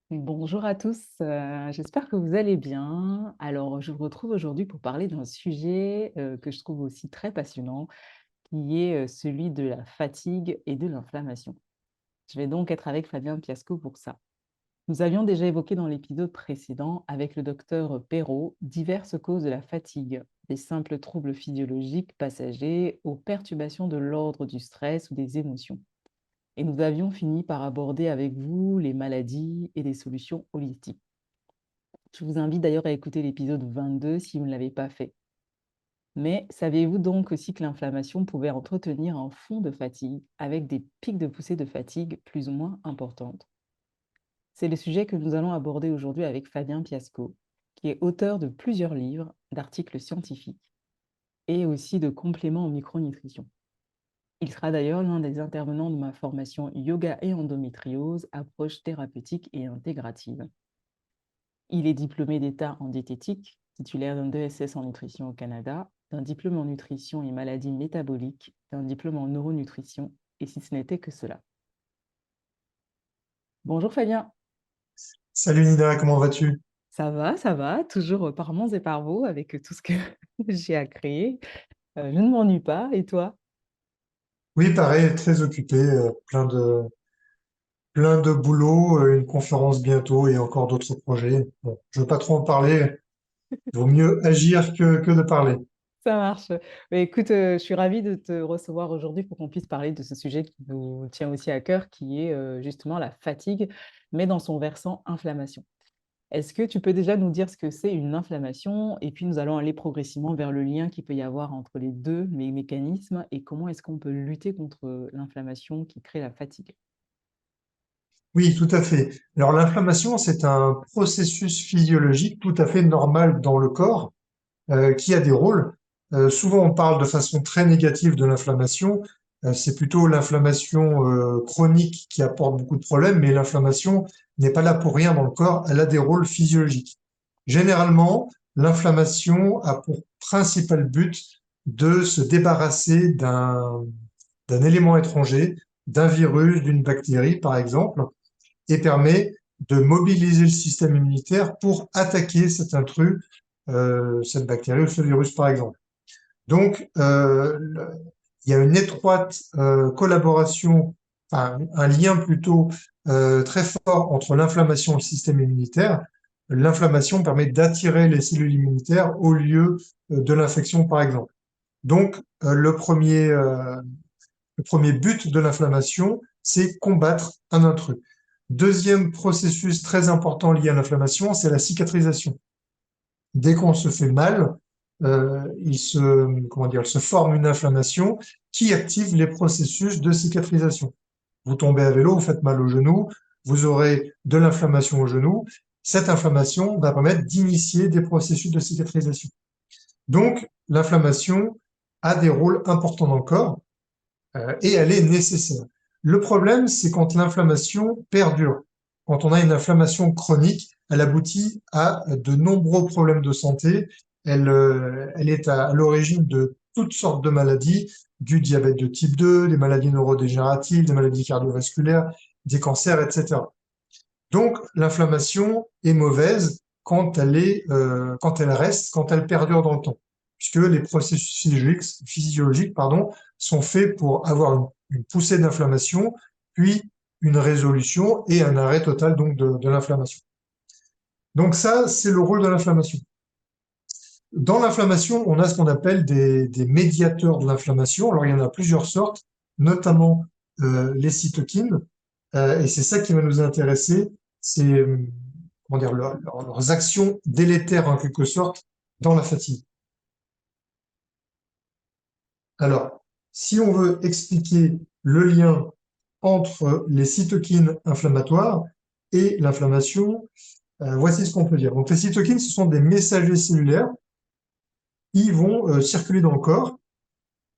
Bonjour à tous, j'espère que vous allez bien. Alors, je vous retrouve aujourd'hui pour parler d'un sujet que je trouve aussi très passionnant, qui est celui de la fatigue et de l'inflammation. Je vais donc être avec Fabien Piasco pour ça. Nous avions déjà évoqué dans l'épisode précédent avec le docteur Perrault diverses causes de la fatigue, des simples troubles physiologiques passagers aux perturbations de l'ordre du stress ou des émotions. Et nous avions fini par aborder avec vous les maladies et des solutions holistiques. Je vous invite d'ailleurs à écouter l'épisode 22 si vous ne l'avez pas fait. Mais saviez-vous donc aussi que l'inflammation pouvait entretenir un fond de fatigue avec des pics de poussée de fatigue plus ou moins importantes? C'est le sujet que nous allons aborder aujourd'hui avec Fabien Piasco, qui est auteur de plusieurs livres, d'articles scientifiques et aussi de compléments en micronutrition. Il sera d'ailleurs l'un des intervenants de ma formation Yoga et endométriose, approche thérapeutique et intégrative. Il est diplômé d'État en diététique, titulaire d'un DSS en nutrition au Canada, d'un diplôme en nutrition et maladies métaboliques, d'un diplôme en neuronutrition, et si ce n'était que cela. Bonjour Fabien, Salut Nina, comment vas-tu? ça va, toujours par monts et par vaux avec tout ce que j'ai à créer. Je ne m'ennuie pas, et toi? Oui, pareil, très occupé, plein de boulot, une conférence bientôt et encore d'autres projets. Bon, je veux pas trop en parler, vaut mieux agir que de parler. Ça marche. Mais écoute, je suis ravie de te recevoir aujourd'hui pour qu'on puisse parler de ce sujet qui nous tient aussi à cœur, qui est justement la fatigue, mais dans son versant inflammation. Est-ce que tu peux déjà nous dire ce que c'est une inflammation? Et puis nous allons aller progressivement vers le lien qu'il peut y avoir entre les deux mécanismes et comment est-ce qu'on peut lutter contre l'inflammation qui crée la fatigue? Oui, tout à fait. Alors l'inflammation, c'est un processus physiologique tout à fait normal dans le corps, qui a des rôles. Souvent, on parle de façon très négative de l'inflammation. C'est plutôt l'inflammation chronique qui apporte beaucoup de problèmes, mais l'inflammation n'est pas là pour rien dans le corps. Elle a des rôles physiologiques. Généralement, l'inflammation a pour principal but de se débarrasser d'un élément étranger, d'un virus, d'une bactérie, par exemple, et permet de mobiliser le système immunitaire pour attaquer cet intrus, cette bactérie ou ce virus, par exemple. Donc, il y a une étroite collaboration, enfin, un lien plutôt très fort entre l'inflammation et le système immunitaire. L'inflammation permet d'attirer les cellules immunitaires au lieu de l'infection, par exemple. Donc, le premier but de l'inflammation, c'est combattre un intrus. Deuxième processus très important lié à l'inflammation, c'est la cicatrisation. Dès qu'on se fait mal, il se forme une inflammation qui active les processus de cicatrisation. Vous tombez à vélo, vous faites mal au genou, vous aurez de l'inflammation au genou. Cette inflammation va permettre d'initier des processus de cicatrisation. Donc, l'inflammation a des rôles importants dans le corps et elle est nécessaire. Le problème, c'est quand l'inflammation perdure. Quand on a une inflammation chronique, elle aboutit à de nombreux problèmes de santé. Elle est à l'origine de toutes sortes de maladies, du diabète de type 2, des maladies neurodégénératives, des maladies cardiovasculaires, des cancers, etc. Donc, l'inflammation est mauvaise quand elle reste, quand elle perdure dans le temps, puisque les processus physiologiques, pardon, sont faits pour avoir une poussée d'inflammation, puis une résolution et un arrêt total donc de l'inflammation. Donc ça, c'est le rôle de l'inflammation. Dans l'inflammation, on a ce qu'on appelle des médiateurs de l'inflammation. Alors, il y en a plusieurs sortes, notamment les cytokines. Et c'est ça qui va nous intéresser, c'est comment dire, leurs actions délétères en quelque sorte dans la fatigue. Alors, si on veut expliquer le lien entre les cytokines inflammatoires et l'inflammation, voici ce qu'on peut dire. Donc, les cytokines, ce sont des messagers cellulaires qui vont circuler dans le corps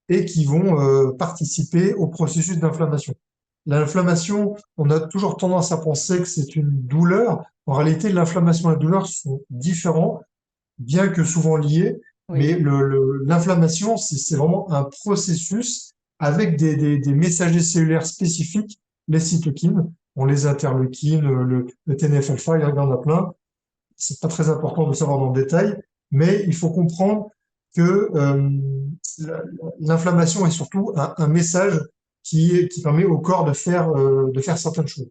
et qui vont participer au processus d'inflammation. L'inflammation, on a toujours tendance à penser que c'est une douleur. En réalité, l'inflammation et la douleur sont différents, bien que souvent liés, mais Oui, l'inflammation, c'est vraiment un processus avec des messagers cellulaires spécifiques, les cytokines, ont les interleukines, le TNF-alpha, il y en a plein. C'est pas très important de savoir dans le détail, mais il faut comprendre que l'inflammation est surtout un message qui permet au corps de faire certaines choses.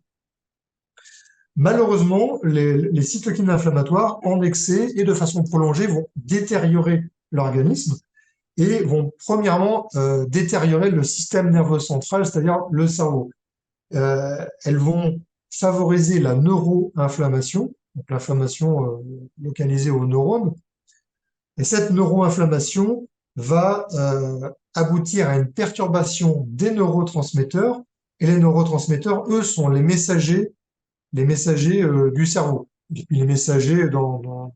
Malheureusement, les cytokines inflammatoires en excès et de façon prolongée vont détériorer l'organisme et vont premièrement détériorer le système nerveux central, c'est-à-dire le cerveau. Elles vont favoriser la neuroinflammation, donc l'inflammation localisée aux neurones, et cette neuroinflammation va aboutir à une perturbation des neurotransmetteurs, et les neurotransmetteurs, eux, sont les messagers du cerveau, et puis les messagers dans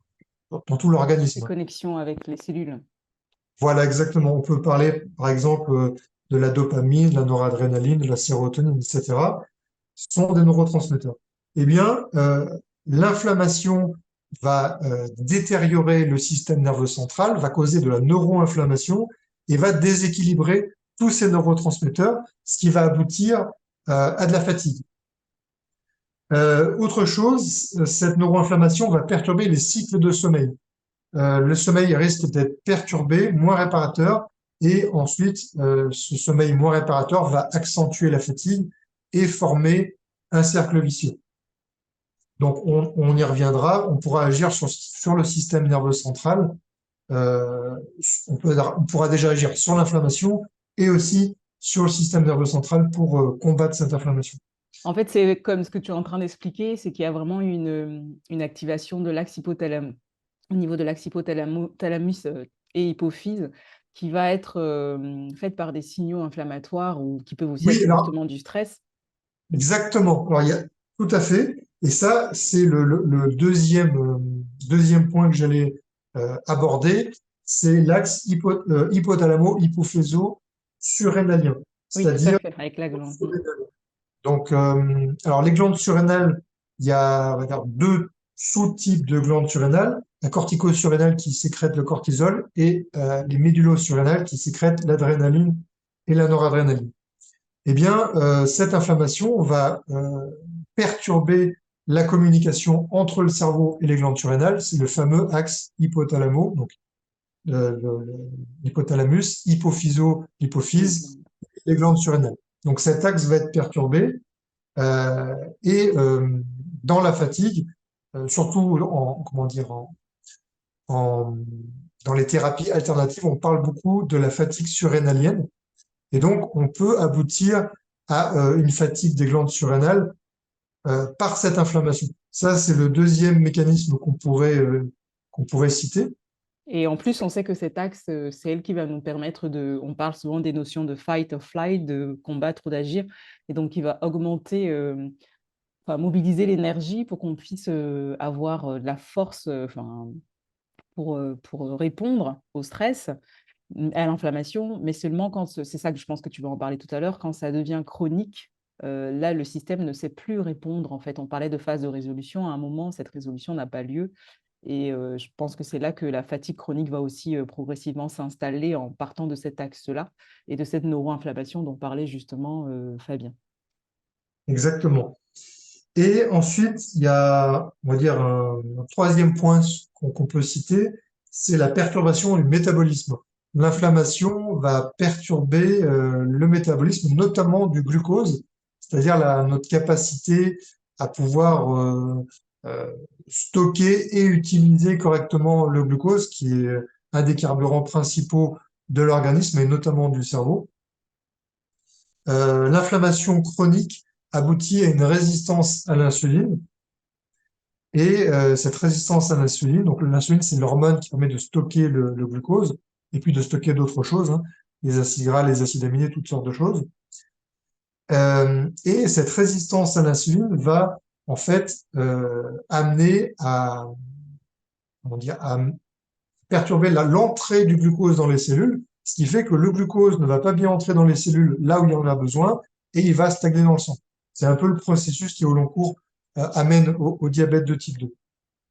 tout Les l'organisme. connexions avec les cellules. Voilà, exactement. On peut parler, par exemple, de la dopamine, de la noradrénaline, de la sérotonine, etc. Ce sont des neurotransmetteurs. Eh bien, l'inflammation va détériorer le système nerveux central, va causer de la neuroinflammation et va déséquilibrer tous ces neurotransmetteurs, ce qui va aboutir à de la fatigue. Autre chose, cette neuroinflammation va perturber les cycles de sommeil. Le sommeil risque d'être perturbé, moins réparateur, et ensuite, ce sommeil moins réparateur va accentuer la fatigue et former un cercle vicieux. Donc, on y reviendra, on pourra agir sur le système nerveux central, euh, on pourra déjà agir sur l'inflammation et aussi sur le système nerveux central pour combattre cette inflammation. En fait, c'est comme ce que tu es en train d'expliquer, c'est qu'il y a vraiment une activation de l'axe hypothalamus, au niveau de l'axe hypothalamus et hypophyse, qui va être faite par des signaux inflammatoires ou qui peuvent aussi Oui, être alors, justement du stress. exactement. Alors, il y a tout à fait. Et ça, c'est le deuxième point que j'allais aborder. C'est l'axe hypothalamo-hypophyso-surrénalien. Oui, tout à C'est-à-dire, fait, avec la glande. donc, alors les glandes surrénales, il y a, on va dire, deux sous-types de glandes surrénales. La cortico-surrénale qui sécrète le cortisol et les médullo-surrénales qui sécrètent l'adrénaline et la noradrénaline. Eh bien, cette inflammation va perturber la communication entre le cerveau et les glandes surrénales. C'est le fameux axe hypothalamo, donc l'hypothalamus, hypophyso, Les hypophyse, glandes. les glandes surrénales. Donc cet axe va être perturbé et dans la fatigue, surtout comment dire, en, dans les thérapies alternatives, on parle beaucoup de la fatigue surrénalienne. Et donc, on peut aboutir à une fatigue des glandes surrénales par cette inflammation. Ça, c'est le deuxième mécanisme qu'on pourrait citer. Et en plus, on sait que cet axe, c'est elle qui va nous permettre de. On parle souvent des notions de fight or flight, de combattre ou d'agir. Et donc, il va augmenter, enfin, mobiliser l'énergie pour qu'on puisse avoir de la force enfin, pour répondre au stress, à l'inflammation, mais seulement quand, c'est ça que je pense que tu vas en parler tout à l'heure, quand ça devient chronique. Là, le système ne sait plus répondre. En fait, on parlait de phase de résolution. À un moment, cette résolution n'a pas lieu. Et je pense que c'est là que la fatigue chronique va aussi progressivement s'installer en partant de cet axe-là et de cette neuroinflammation dont parlait justement Fabien. Exactement. Et ensuite, il y a, on va dire, un troisième point qu'on peut citer, c'est la perturbation du métabolisme. L'inflammation va perturber le métabolisme, notamment du glucose, c'est-à-dire notre capacité à pouvoir stocker et utiliser correctement le glucose, qui est un des carburants principaux de l'organisme et notamment du cerveau. L'inflammation chronique aboutit à une résistance à l'insuline. Et cette résistance à l'insuline, donc l'insuline, c'est l'hormone qui permet de stocker le glucose et puis de stocker d'autres choses, hein, les acides gras, les acides aminés, toutes sortes de choses. Et cette résistance à l'insuline va en fait amener à, comment dire, à perturber l'entrée du glucose dans les cellules, ce qui fait que le glucose ne va pas bien entrer dans les cellules là où il y en a besoin et il va stagner dans le sang. C'est un peu le processus qui, au long cours, amène au diabète de type 2.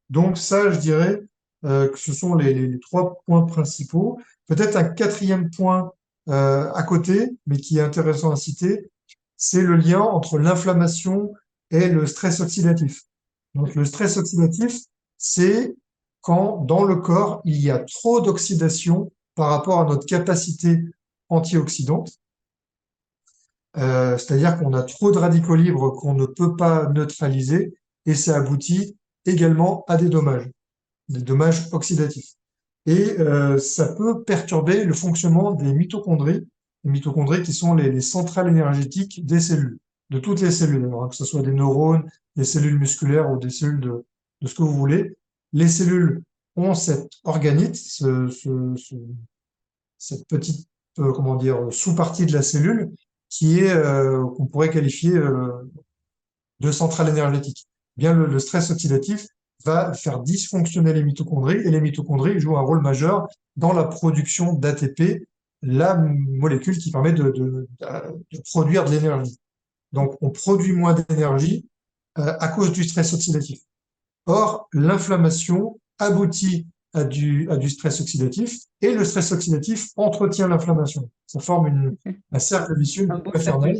Donc ça, je dirais que ce sont les trois points principaux. Peut-être un quatrième point à côté, mais qui est intéressant à citer, c'est le lien entre l'inflammation est le stress oxydatif. Donc, le stress oxydatif, c'est quand dans le corps, il y a trop d'oxydation par rapport à notre capacité antioxydante. C'est-à-dire qu'on a trop de radicaux libres qu'on ne peut pas neutraliser et ça aboutit également à des dommages oxydatifs. Et ça peut perturber le fonctionnement des mitochondries, les mitochondries qui sont les centrales énergétiques des cellules, de toutes les cellules, hein, que ce soit des neurones, des cellules musculaires ou des cellules de ce que vous voulez. Les cellules ont cet organite, cette petite, comment dire, sous-partie de la cellule qui est, qu'on pourrait qualifier de centrale énergétique. Bien, le stress oxydatif va faire dysfonctionner les mitochondries et les mitochondries jouent un rôle majeur dans la production d'ATP, la molécule qui permet de produire de l'énergie. Donc, on produit moins d'énergie à cause du stress oxydatif. Or, l'inflammation aboutit à du stress oxydatif et le stress oxydatif entretient l'inflammation. Ça forme un cercle vicieux Un beau cercle. infernal.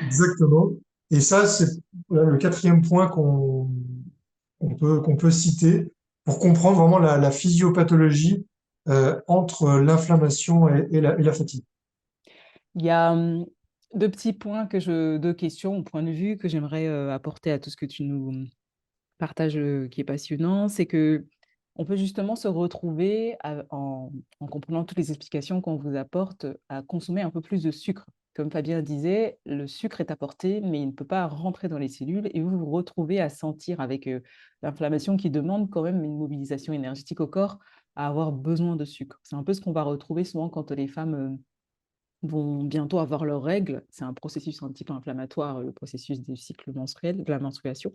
Exactement. Et ça, c'est voilà, le quatrième point qu'on peut citer pour comprendre vraiment la physiopathologie entre l'inflammation et la fatigue. Il y a deux petits points deux questions ou points de vue que j'aimerais apporter à tout ce que tu nous partages qui est passionnant. C'est que on peut justement se retrouver en comprenant toutes les explications qu'on vous apporte à consommer un peu plus de sucre. Comme Fabien disait, le sucre est apporté, mais il ne peut pas rentrer dans les cellules et vous vous retrouvez à sentir avec l'inflammation qui demande quand même une mobilisation énergétique au corps à avoir besoin de sucre. C'est un peu ce qu'on va retrouver souvent quand les femmes vont bientôt avoir leurs règles. C'est un processus un petit peu inflammatoire, le processus du cycle menstruel, de la menstruation.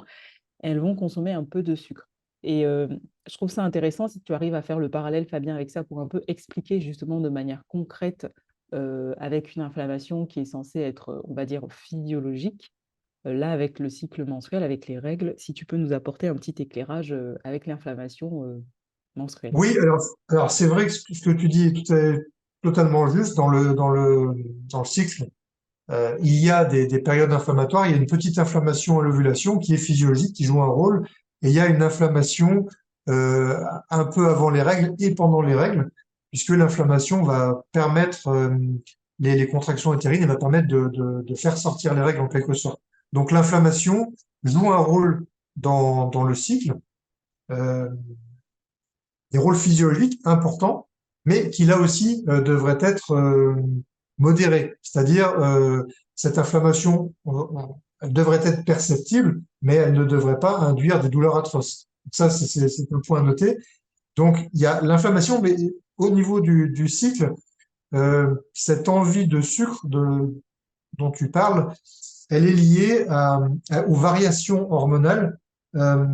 Elles vont consommer un peu de sucre. Et je trouve ça intéressant si tu arrives à faire le parallèle, Fabien, avec ça pour un peu expliquer justement de manière concrète avec une inflammation qui est censée être, on va dire, physiologique. Là, avec le cycle menstruel, avec les règles, si tu peux nous apporter un petit éclairage avec l'inflammation menstruelle. Oui, alors c'est vrai que ce que tu dis est totalement juste. Dans le cycle, il y a des périodes inflammatoires. Il y a une petite inflammation à l'ovulation qui est physiologique, qui joue un rôle. Et il y a une inflammation un peu avant les règles et pendant les règles, puisque l'inflammation va permettre les contractions utérines et va permettre de faire sortir les règles en quelque sorte. Donc l'inflammation joue un rôle dans le cycle. Euh, des rôles physiologiques importants, mais qui là aussi devraient être modérés. C'est-à-dire, cette inflammation, elle devrait être perceptible, mais elle ne devrait pas induire des douleurs atroces. Donc ça, c'est un point à noter. Donc, il y a l'inflammation, mais au niveau du cycle, cette envie de sucre dont tu parles, elle est liée aux variations hormonales. Euh,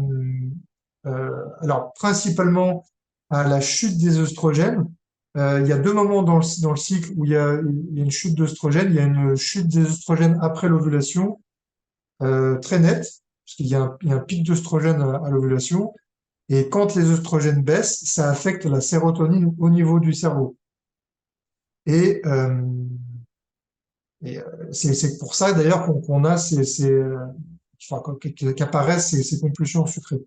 alors, principalement à la chute des œstrogènes. Il y a deux moments dans le cycle où il y a une chute d'œstrogènes. Il y a une chute des œstrogènes après l'ovulation, très nette, parce il y a un pic d'œstrogène à l'ovulation. Et quand les œstrogènes baissent, ça affecte la sérotonine au niveau du cerveau. Et, euh, et c'est pour ça d'ailleurs qu'on a enfin, qu'apparaissent ces compulsions sucrées.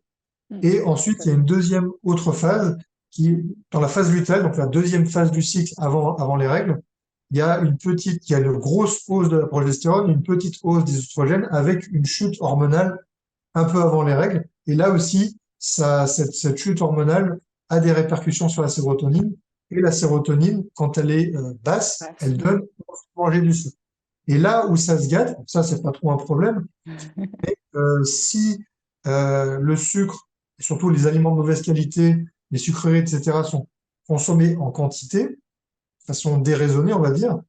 Mm. Et ensuite, il y a une deuxième autre phase qui, dans la phase lutéale, donc la deuxième phase du cycle avant les règles, il y a une grosse hausse de la progestérone, une petite hausse des oestrogènes avec une chute hormonale un peu avant les règles. Et là aussi, cette chute hormonale a des répercussions sur la sérotonine. Et la sérotonine, quand elle est basse, Passe. elle donne envie de manger du sucre. Et là où ça se gâte, ça c'est pas trop un problème, si le sucre, et surtout les aliments de mauvaise qualité, les sucreries, etc., sont consommés en quantité, de façon déraisonnée, on va dire,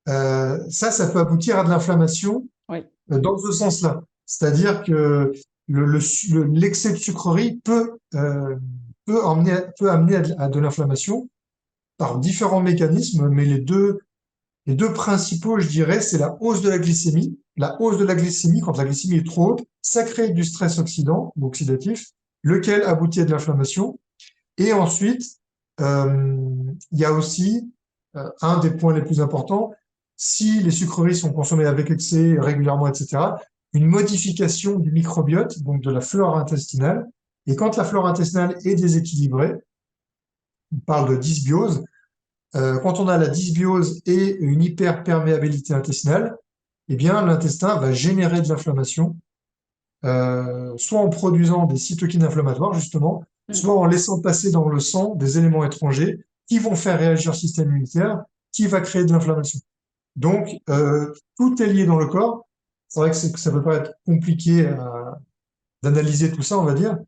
ça peut aboutir à de l'inflammation Oui. dans ce sens-là. C'est-à-dire que l'excès de sucrerie peut amener à de l'inflammation par différents mécanismes, mais les deux principaux, je dirais, c'est la hausse de la glycémie. La hausse de la glycémie, quand la glycémie est trop haute, ça crée du stress oxydant ou oxydatif, lequel aboutit à de l'inflammation. Et ensuite, il y a aussi un des points les plus importants, si les sucreries sont consommées avec excès, régulièrement, etc., une modification du microbiote, donc de la flore intestinale. Et quand la flore intestinale est déséquilibrée, on parle de dysbiose, quand on a la dysbiose et une hyperperméabilité intestinale, eh bien, l'intestin va générer de l'inflammation, soit en produisant des cytokines inflammatoires, justement, Mmh. soit en laissant passer dans le sang des éléments étrangers qui vont faire réagir le système immunitaire, qui va créer de l'inflammation. Donc, tout est lié dans le corps. C'est vrai que ça peut pas être compliqué d'analyser tout ça, on va dire,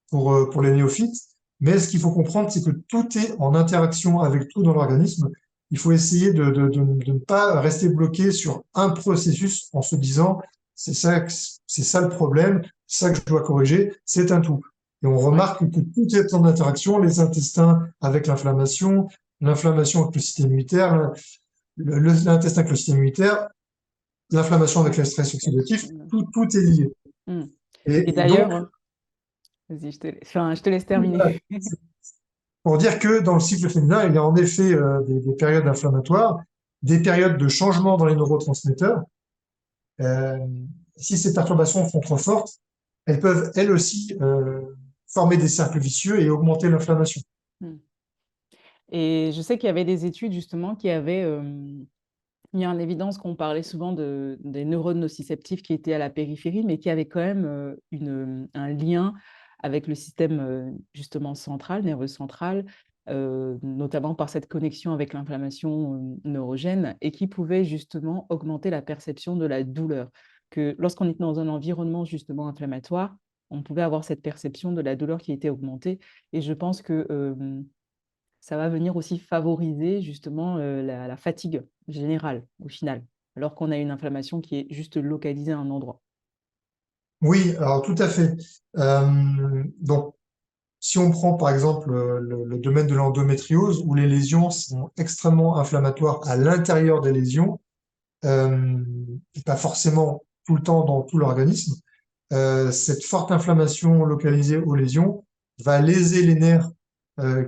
pour les néophytes. Mais ce qu'il faut comprendre, c'est que tout est en interaction avec tout dans l'organisme. Il faut essayer de ne pas rester bloqué sur un processus en se disant, c'est ça le problème, c'est ça que je dois corriger, c'est un tout. Et on Ouais. remarque que tout est en interaction, les intestins avec l'inflammation avec le système immunitaire, l'intestin avec le système immunitaire, l'inflammation avec Ouais. le stress oxydatif, Mmh. tout est lié. Mmh. Et Et donc, d'ailleurs, vas-y, je te laisse terminer. pour dire que dans le cycle féminin, il y a en effet des périodes inflammatoires, des périodes de changement dans les neurotransmetteurs. Euh, Si ces perturbations sont trop fortes, elles peuvent elles aussi former des cercles vicieux et augmenter l'inflammation. Mmh. Et je sais qu'il y avait des études justement qui avaient, mis en évidence qu'on parlait souvent des neurones nociceptifs qui étaient à la périphérie, mais qui avaient quand même, un lien avec le système, justement central, nerveux central, notamment par cette connexion avec l'inflammation, neurogène et qui pouvaient justement augmenter la perception de la douleur. Que lorsqu'on est dans un environnement justement inflammatoire, on pouvait avoir cette perception de la douleur qui était augmentée et je pense que, ça va venir aussi favoriser justement, la fatigue générale au final, alors qu'on a une inflammation qui est juste localisée à un endroit. Oui, alors tout à fait. Donc, si on prend par exemple le domaine de l'endométriose, où les lésions sont extrêmement inflammatoires à l'intérieur des lésions, et pas forcément tout le temps dans tout l'organisme, cette forte inflammation localisée aux lésions va léser les nerfs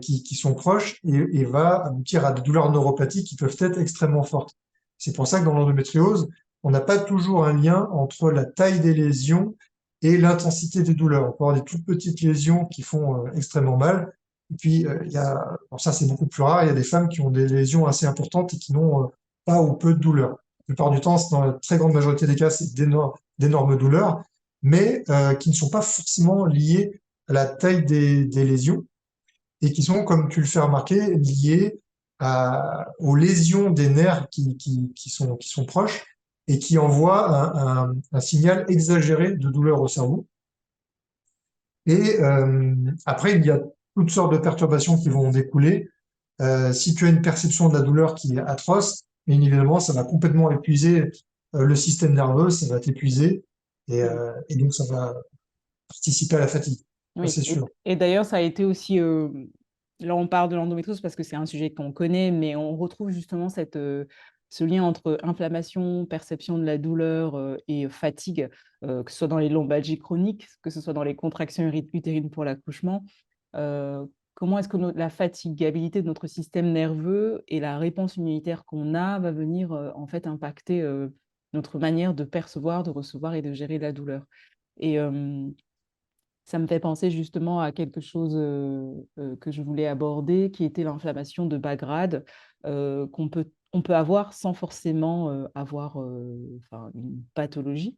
qui sont proches et va aboutir à des douleurs neuropathiques qui peuvent être extrêmement fortes. C'est pour ça que dans l'endométriose, on n'a pas toujours un lien entre la taille des lésions et l'intensité des douleurs. On peut avoir des toutes petites lésions qui font extrêmement mal. Et puis, il y a, alors ça c'est beaucoup plus rare, il y a des femmes qui ont des lésions assez importantes et qui n'ont pas ou peu de douleurs. La plupart du temps, dans la très grande majorité des cas, c'est d'énormes douleurs, mais qui ne sont pas forcément liées à la taille des lésions et qui sont, comme tu le fais remarquer, liées aux lésions des nerfs qui sont proches et qui envoient un signal exagéré de douleur au cerveau. Et après, il y a toutes sortes de perturbations qui vont en découler. Si tu as une perception de la douleur qui est atroce, bien évidemment, ça va complètement épuiser le système nerveux, ça va t'épuiser, Mmh. et donc ça va participer à la fatigue. Ça, Oui c'est et sûr. d'ailleurs ça a été aussi, là on parle de l'endométriose parce que c'est un sujet qu'on connaît, mais on retrouve justement ce lien entre inflammation, perception de la douleur, et fatigue, que ce soit dans les lombalgies chroniques, que ce soit dans les contractions utérines pour l'accouchement. Comment est-ce que la fatigabilité de notre système nerveux et la réponse immunitaire qu'on a va venir, en fait impacter, notre manière de percevoir, de recevoir et de gérer la douleur? Et ça me fait penser justement à quelque chose, que je voulais aborder, qui était l'inflammation de bas grade, on peut avoir sans forcément, avoir, enfin une pathologie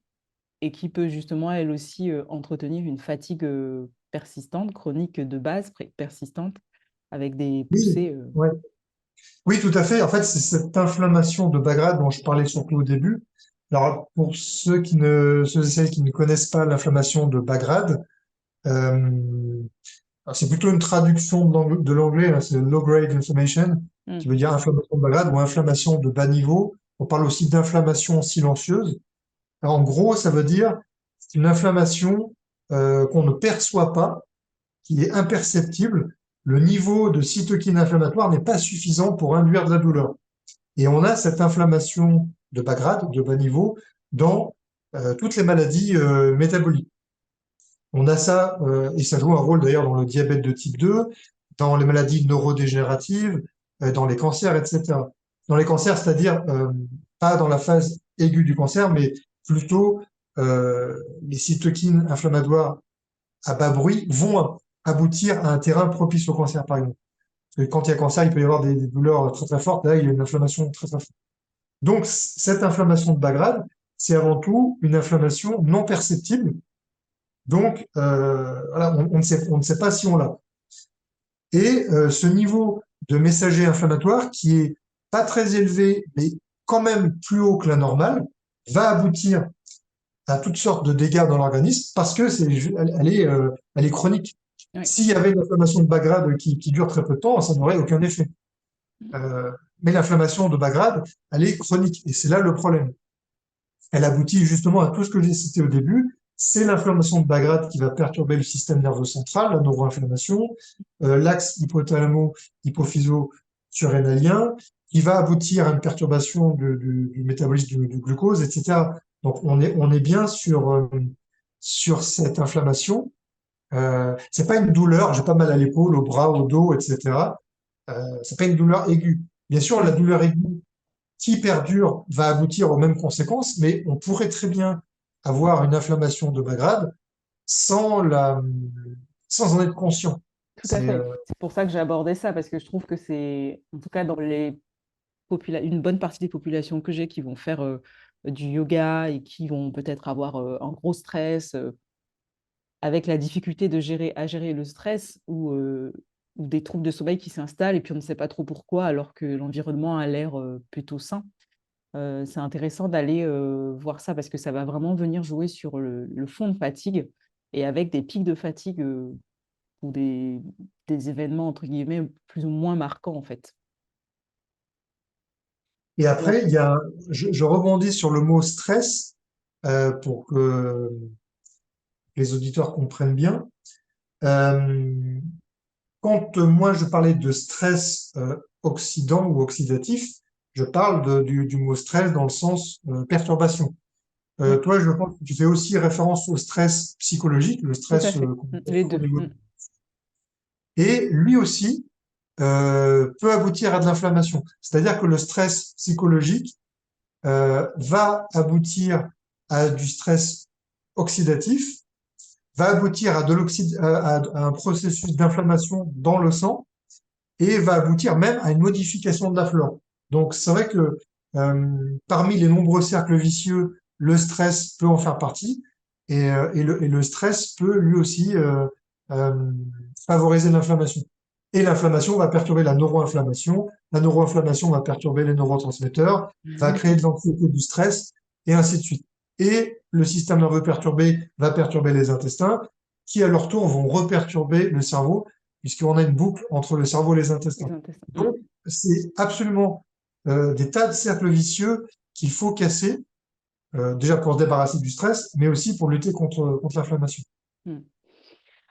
et qui peut justement elle aussi, entretenir une fatigue, persistante, chronique de base, persistante avec des Oui, poussées, ouais. Oui, tout à fait. En fait, c'est cette inflammation de bas grade dont je parlais surtout au début. Alors, pour ceux et celles qui ne connaissent pas l'inflammation de bas grade, alors c'est plutôt une traduction de l'anglais, hein, c'est low grade inflammation, mmh, qui veut dire inflammation de bas grade ou inflammation de bas niveau. On parle aussi d'inflammation silencieuse. Alors, en gros, ça veut dire c'est une inflammation qu'on ne perçoit pas, qui est imperceptible. Le niveau de cytokine inflammatoire n'est pas suffisant pour induire de la douleur. Et on a cette inflammation de bas grade, de bas niveau, dans toutes les maladies métaboliques. On a ça, et ça joue un rôle d'ailleurs dans le diabète de type 2, dans les maladies neurodégénératives, dans les cancers, etc. Dans les cancers, c'est-à-dire pas dans la phase aiguë du cancer, mais plutôt les cytokines inflammatoires à bas bruit vont aboutir à un terrain propice au cancer, par exemple. Parce que quand il y a cancer, il peut y avoir des douleurs très très fortes. Là, il y a une inflammation très très forte. Donc, cette inflammation de bas grade, c'est avant tout une inflammation non perceptible. Donc, voilà, on ne sait pas si on l'a. Et ce niveau de messager inflammatoire, qui est pas très élevé, mais quand même plus haut que la normale, va aboutir à toutes sortes de dégâts dans l'organisme parce que elle est chronique. Oui, S'il y avait une inflammation de bas grade qui dure très peu de temps, ça n'aurait aucun effet. Euh, mais l'inflammation de bas grade, elle est chronique et c'est là le problème. Elle aboutit justement à tout ce que j'ai cité au début. C'est l'inflammation de bas grade qui va perturber le système nerveux central, la neuroinflammation, l'axe hypothalamo-hypophyso-surrénalien, qui va aboutir à une perturbation du métabolisme du glucose, etc. Donc on est bien sur cette inflammation. C'est pas une douleur, j'ai pas mal à l'épaule, au bras, au dos, etc. C'est pas une douleur aiguë. Bien sûr, la oui, douleur aiguë qui perdure va aboutir aux mêmes conséquences, mais on pourrait très bien avoir une inflammation de bas grade sans sans en être conscient. tout à C'est, fait. C'est pour ça que j'ai abordé ça, parce que je trouve que c'est, en tout cas, dans une bonne partie des populations que j'ai qui vont faire du yoga et qui vont peut-être avoir un gros stress, avec la difficulté à gérer le stress ou des troubles de sommeil qui s'installent et puis on ne sait pas trop pourquoi alors que l'environnement a l'air plutôt sain. C'est intéressant d'aller voir ça parce que ça va vraiment venir jouer sur le fond de fatigue et avec des pics de fatigue ou des événements entre guillemets plus ou moins marquants en fait. et Donc, après, je rebondis sur le mot stress pour que les auditeurs comprennent bien. Euh, Quand moi je parlais de stress oxydant ou oxydatif, je parle du mot stress dans le sens perturbation. mm, Toi, je pense que tu fais aussi référence au stress psychologique, le tout à stress fait. qu'on Les retrouve au deux. niveau et lui aussi peut aboutir à de l'inflammation. C'est-à-dire que le stress psychologique va aboutir à du stress oxydatif, va aboutir à à un processus d'inflammation dans le sang et va aboutir même à une modification de la flore. Donc c'est vrai que parmi les nombreux cercles vicieux, le stress peut en faire partie et le stress peut lui aussi euh, favoriser l'inflammation. Et l'inflammation va perturber la neuroinflammation va perturber les neurotransmetteurs, va créer de l'anxiété, du stress, et ainsi de suite. Et le système nerveux perturbé va perturber les intestins, qui à leur tour vont reperturber le cerveau, puisqu'on a une boucle entre le cerveau et les Les intestins. intestins. Donc, c'est absolument des tas de cercles vicieux qu'il faut casser, déjà pour se débarrasser du stress, mais aussi pour lutter contre l'inflammation. Mm.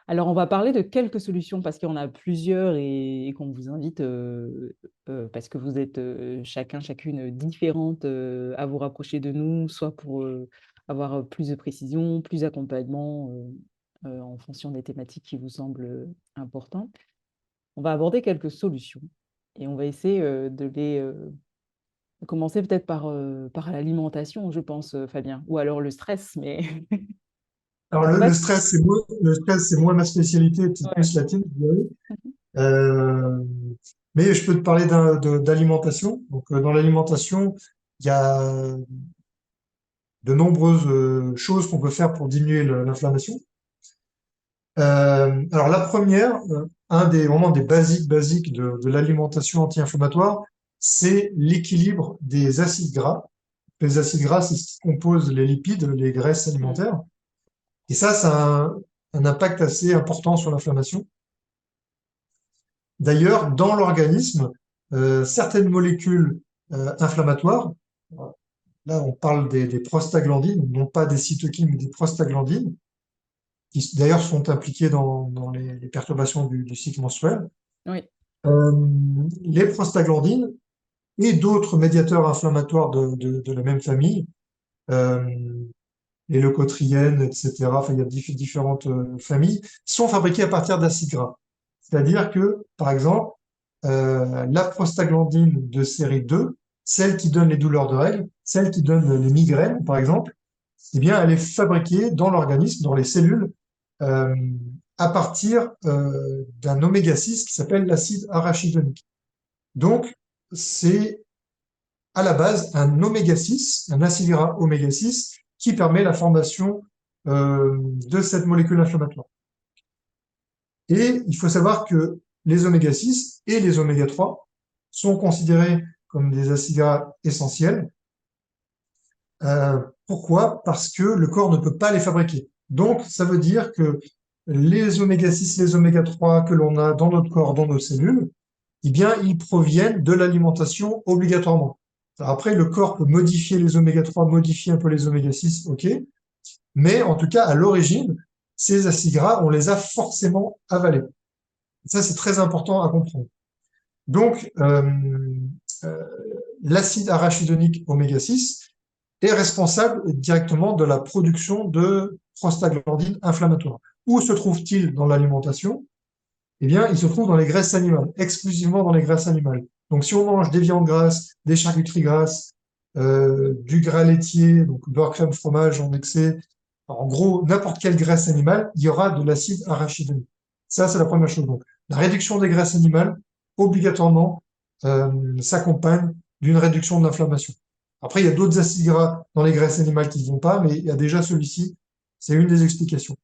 Alors, on va parler de quelques solutions parce qu'il y en a plusieurs et qu'on vous invite, parce que vous êtes chacun, chacune différente, à vous rapprocher de nous, soit pour avoir plus de précision, plus d'accompagnement en fonction des thématiques qui vous semblent importantes. On va aborder quelques solutions et on va essayer de les commencer peut-être par l'alimentation, je pense, Fabien, ou alors le stress, mais Alors, je sais pas le si... stress, le stress, c'est moins ma spécialité, c'est Ouais. plus la tienne, je dirais. Euh, mais je peux te parler d'alimentation. Donc, dans l'alimentation, il y a de nombreuses choses qu'on peut faire pour diminuer l'inflammation. Alors la première, un des vraiment des basiques de l'alimentation anti-inflammatoire, c'est l'équilibre des acides gras. Les acides gras, c'est ce qui compose les lipides, les graisses Mm. alimentaires. Et ça a un impact assez important sur l'inflammation. D'ailleurs, dans l'organisme, certaines molécules inflammatoires, là on parle des prostaglandines, non pas des cytokines, mais des prostaglandines, qui d'ailleurs sont impliquées dans les perturbations du cycle menstruel. Oui. Euh, les prostaglandines et d'autres médiateurs inflammatoires de la même famille, euh, les leucotriènes, etc., enfin, il y a différentes familles, sont fabriqués à partir d'acides gras. C'est-à-dire que, par exemple, la prostaglandine de série 2, celle qui donne les douleurs de règles, celle qui donne les migraines, par exemple, eh bien, elle est fabriquée dans l'organisme, dans les cellules, euh, à partir d'un oméga 6 qui s'appelle l'acide arachidonique. Donc, c'est à la base un oméga 6, un acide gras oméga 6, qui permet la formation de cette molécule inflammatoire. Et il faut savoir que les oméga 6 et les oméga 3 sont considérés comme des acides gras essentiels. Pourquoi? Parce que le corps ne peut pas les fabriquer. Donc, ça veut dire que les oméga 6, les oméga 3 que l'on a dans notre corps, dans nos cellules, eh bien, ils proviennent de l'alimentation obligatoirement. Après, le corps peut modifier les oméga 3, modifier un peu les oméga 6, ok, mais en tout cas, à l'origine, ces acides gras, on les a forcément avalés. Ça, c'est très important à comprendre. Donc, euh, l'acide arachidonique oméga 6 est responsable directement de la production de prostaglandines inflammatoires. Où se trouve-t-il dans l'alimentation? Eh bien, il se trouve dans les graisses animales, exclusivement dans les graisses animales. Donc, si on mange des viandes grasses, des charcuteries grasses, du gras laitier, donc beurre, crème, fromage en excès, en gros, n'importe quelle graisse animale, il y aura de l'acide arachidonique. Ça, c'est la première chose. Donc, la réduction des graisses animales, obligatoirement, s'accompagne d'une réduction de l'inflammation. Après, il y a d'autres acides gras dans les graisses animales qui ne vont pas, mais il y a déjà celui-ci. C'est une des explications.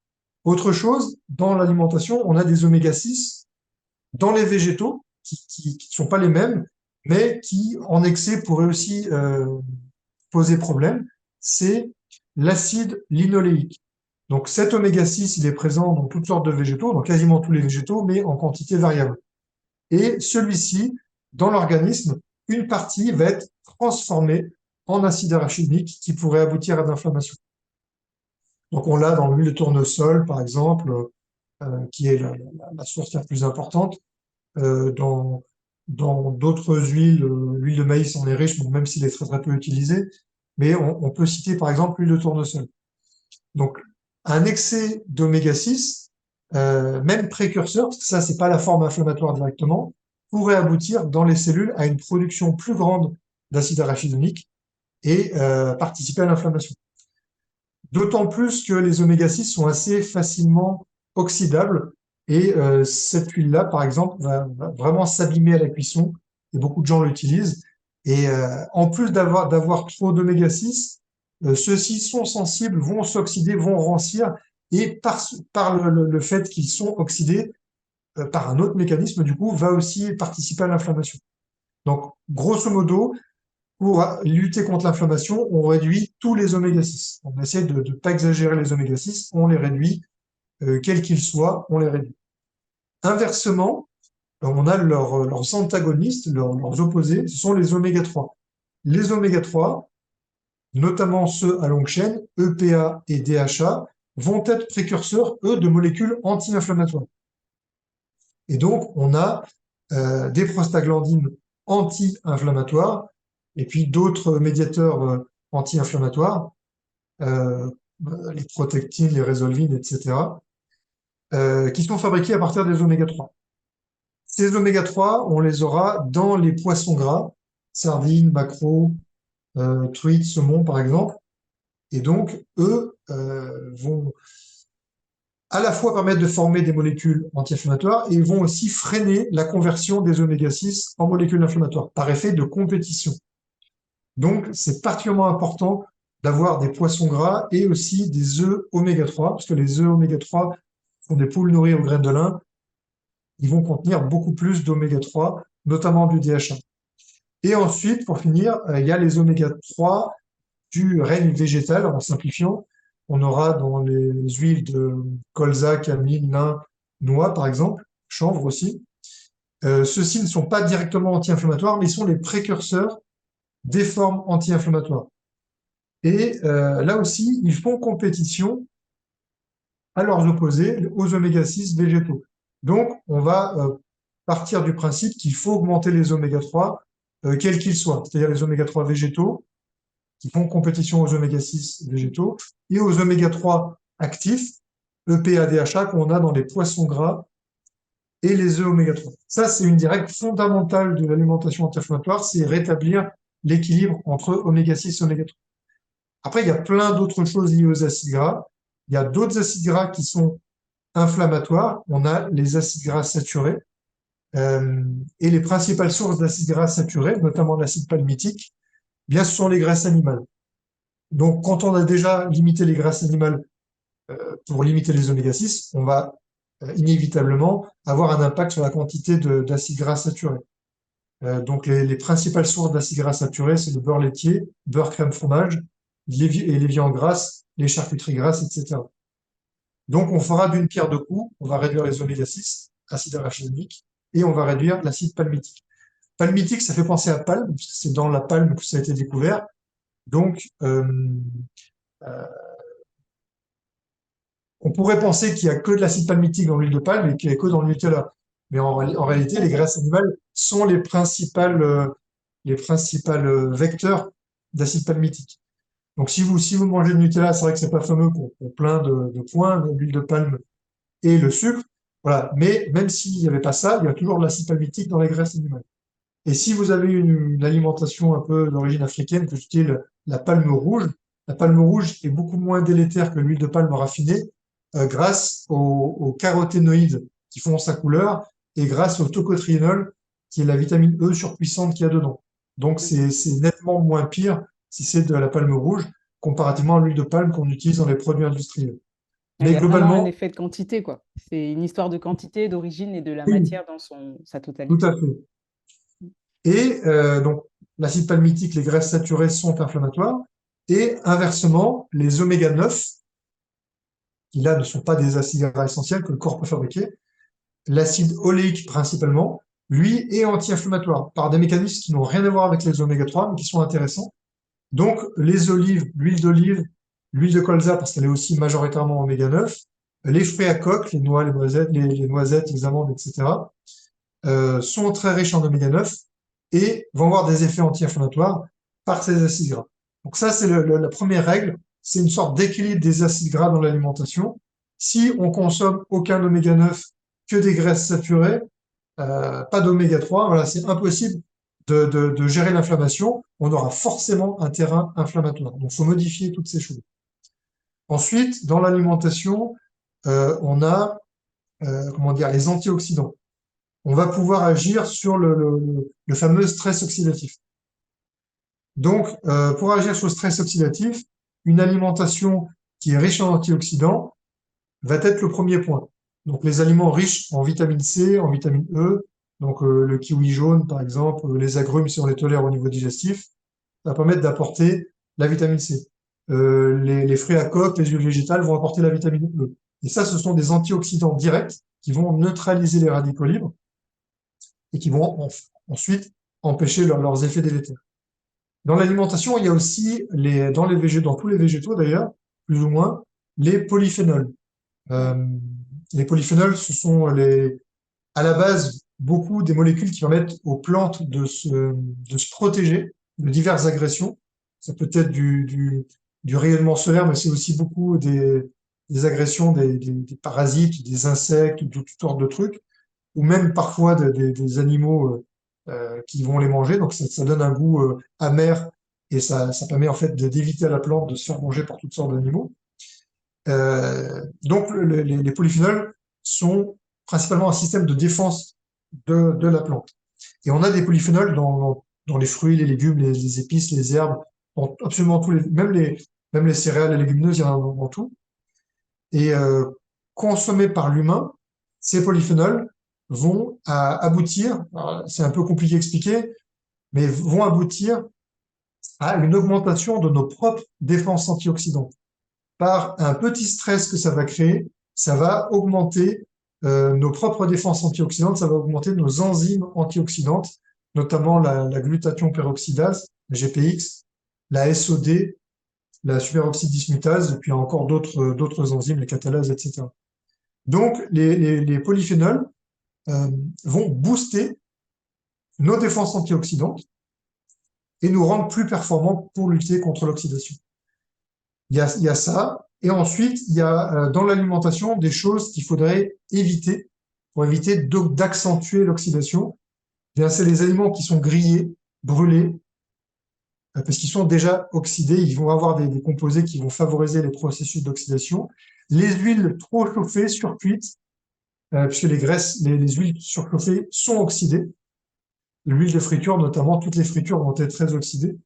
Autre chose, dans l'alimentation, on a des oméga 6 dans les végétaux qui ne sont pas les mêmes, mais qui, en excès, pourraient aussi poser problème. C'est l'acide linoléique. Donc cet oméga 6, il est présent dans toutes sortes de végétaux, dans quasiment tous les végétaux, mais en quantité variable. Et celui-ci, dans l'organisme, une partie va être transformée en acide arachidonique qui pourrait aboutir à de l'inflammation. Donc on l'a dans l'huile de tournesol, par exemple, qui est la source la plus importante. Dans d'autres huiles, l'huile de maïs en est riche, bon, même s'il est très très peu utilisé, mais on peut citer par exemple l'huile de tournesol. Donc un excès d'oméga 6, même précurseur, parce que ça c'est pas la forme inflammatoire directement, pourrait aboutir dans les cellules à une production plus grande d'acide arachidonique et participer à l'inflammation. D'autant plus que les oméga 6 sont assez facilement oxydables et cette huile-là, par exemple, va vraiment s'abîmer à la cuisson et beaucoup de gens l'utilisent. Et en plus d'avoir trop d'oméga 6, ceux-ci sont sensibles, vont s'oxyder, vont rancir et par le fait qu'ils sont oxydés, par un autre mécanisme, du coup, va aussi participer à l'inflammation. Donc, grosso modo, pour lutter contre l'inflammation, on réduit tous les oméga 6. On essaie de ne pas exagérer les oméga 6, on les réduit, quels qu'ils soient, on les réduit. Inversement, on a leurs antagonistes, leurs opposés, ce sont les oméga 3. Les oméga 3, notamment ceux à longue chaîne, EPA et DHA, vont être précurseurs, eux, de molécules anti-inflammatoires. Et donc, on a des prostaglandines anti-inflammatoires et puis d'autres médiateurs anti-inflammatoires, les protectines, les résolvines, etc., qui sont fabriqués à partir des oméga 3. Ces oméga 3, on les aura dans les poissons gras, sardines, maquereaux, truites, saumon, par exemple. Et donc, eux vont à la fois permettre de former des molécules anti-inflammatoires et ils vont aussi freiner la conversion des oméga 6 en molécules inflammatoires par effet de compétition. Donc, c'est particulièrement important d'avoir des poissons gras et aussi des œufs oméga 3, parce que les œufs oméga 3 sont des poules nourries aux graines de lin. Ils vont contenir beaucoup plus d'oméga 3, notamment du DHA. Et ensuite, pour finir, il y a les oméga 3 du règne végétal, en simplifiant. On aura dans les huiles de colza, camille, lin, noix, par exemple, chanvre aussi. Ceux-ci ne sont pas directement anti-inflammatoires, mais ils sont les précurseurs des formes anti-inflammatoires. Et là aussi, ils font compétition à leurs opposés, aux oméga 6 végétaux. Donc, on va partir du principe qu'il faut augmenter les oméga 3, quels qu'ils soient, c'est-à-dire les oméga 3 végétaux, qui font compétition aux oméga 6 végétaux, et aux oméga 3 actifs, EPA, DHA, qu'on a dans les poissons gras et les œufs oméga 3. Ça, c'est une des règles fondamentales de l'alimentation anti-inflammatoire, c'est rétablir l'équilibre entre oméga 6 et oméga 3. Après, il y a plein d'autres choses liées aux acides gras. Il y a d'autres acides gras qui sont inflammatoires. On a les acides gras saturés. Euh, et les principales sources d'acides gras saturés, notamment l'acide palmitique, eh bien, ce sont les graisses animales. Donc, quand on a déjà limité les graisses animales pour limiter les oméga-6, on va inévitablement avoir un impact sur la quantité d'acides gras saturés. Donc, les principales sources d'acides gras saturés, c'est le beurre laitier, beurre, crème, fromage, et les viandes grasses, les charcuteries grasses, etc. Donc, on fera d'une pierre deux coups. On va réduire les oméga-6, acide arachidique, et on va réduire l'acide palmitique. Palmitique, ça fait penser à palme, parce que c'est dans la palme que ça a été découvert. Donc, on pourrait penser qu'il n'y a que de l'acide palmitique dans l'huile de palme et qu'il n'y a que dans le Nutella. Mais en réalité, les graisses animales sont les principales vecteurs d'acide palmitique. Donc, si vous mangez du Nutella, c'est vrai que c'est pas fameux pour plein de points, l'huile de palme et le sucre. Voilà. Mais même s'il n'y avait pas ça, il y a toujours de l'acide palmitique dans les graisses animales. Et si vous avez une alimentation un peu d'origine africaine, que style la palme rouge est beaucoup moins délétère que l'huile de palme raffinée grâce aux caroténoïdes qui font sa couleur et grâce au tocotriénol qui est la vitamine E surpuissante qu'il y a dedans. Donc c'est nettement moins pire si c'est de la palme rouge comparativement à l'huile de palme qu'on utilise dans les produits industriels. Il Mais y a vraiment un globalement, effet de quantité, quoi. C'est une histoire de quantité, d'origine et de la oui, matière dans sa tout totalité. à fait. Et donc, l'acide palmitique, les graisses saturées sont inflammatoires. Et inversement, les oméga 9, qui là ne sont pas des acides gras essentiels que le corps peut fabriquer, l'acide oléique principalement, lui est anti-inflammatoire par des mécanismes qui n'ont rien à voir avec les oméga 3, mais qui sont intéressants. Donc, les olives, l'huile de colza, parce qu'elle est aussi majoritairement oméga 9, les fruits à coque, les noix, les noisettes, les amandes, etc., sont très riches en oméga 9 et vont avoir des effets anti-inflammatoires par ces acides gras. Donc ça, c'est la première règle, c'est une sorte d'équilibre des acides gras dans l'alimentation. Si on consomme aucun oméga 9, que des graisses saturées, pas d'oméga 3, voilà, c'est impossible de gérer l'inflammation. On aura forcément un terrain inflammatoire. Donc, il faut modifier toutes ces choses. Ensuite, dans l'alimentation, on a comment dire, les antioxydants. On va pouvoir agir sur le fameux stress oxydatif. Donc, pour agir sur le stress oxydatif, une alimentation qui est riche en antioxydants va être le premier point. Donc, les aliments riches en vitamine C, en vitamine E, donc le kiwi jaune, par exemple, les agrumes, si on les tolère au niveau digestif, ça va permettre d'apporter la vitamine C. Les fruits à coque, les huiles végétales vont apporter la vitamine E. Et ça, ce sont des antioxydants directs qui vont neutraliser les radicaux libres et qui vont ensuite empêcher leurs effets délétères. Dans l'alimentation, il y a aussi dans tous les végétaux d'ailleurs, plus ou moins, les polyphénols. Euh, les polyphénols, ce sont à la base beaucoup des molécules qui permettent aux plantes de se protéger de diverses agressions. Ça peut être du rayonnement solaire, mais c'est aussi beaucoup des agressions des parasites, des insectes, de toutes sortes de trucs, ou même parfois des animaux qui vont les manger. Donc ça donne un goût amer et ça permet en fait d'éviter à la plante de se faire manger par toutes sortes d'animaux. Donc les polyphénols sont principalement un système de défense de la plante. Et on a des polyphénols dans les fruits, les légumes, les épices, les herbes, dans absolument tous même les céréales et légumineuses, il y en a dans tout. Et consommés par l'humain, ces polyphénols vont aboutir, c'est un peu compliqué à expliquer, mais vont aboutir à une augmentation de nos propres défenses antioxydantes. Par un petit stress que ça va créer, ça va augmenter nos propres défenses antioxydantes, ça va augmenter nos enzymes antioxydantes, notamment la glutathion peroxydase, la GPX, la SOD, la superoxyde dismutase, et puis encore d'autres enzymes, les catalases, etc. Donc, les polyphénols vont booster nos défenses antioxydantes et nous rendre plus performants pour lutter contre l'oxydation. Il y a ça. Et ensuite, il y a dans l'alimentation des choses qu'il faudrait éviter pour éviter d'accentuer l'oxydation. C'est les aliments qui sont grillés, brûlés, parce qu'ils sont déjà oxydés, ils vont avoir des composés qui vont favoriser les processus d'oxydation. Les huiles trop chauffées, surcuites, puisque les graisses, les huiles surchauffées sont oxydées. L'huile de friture, notamment, toutes les fritures vont être très oxydées,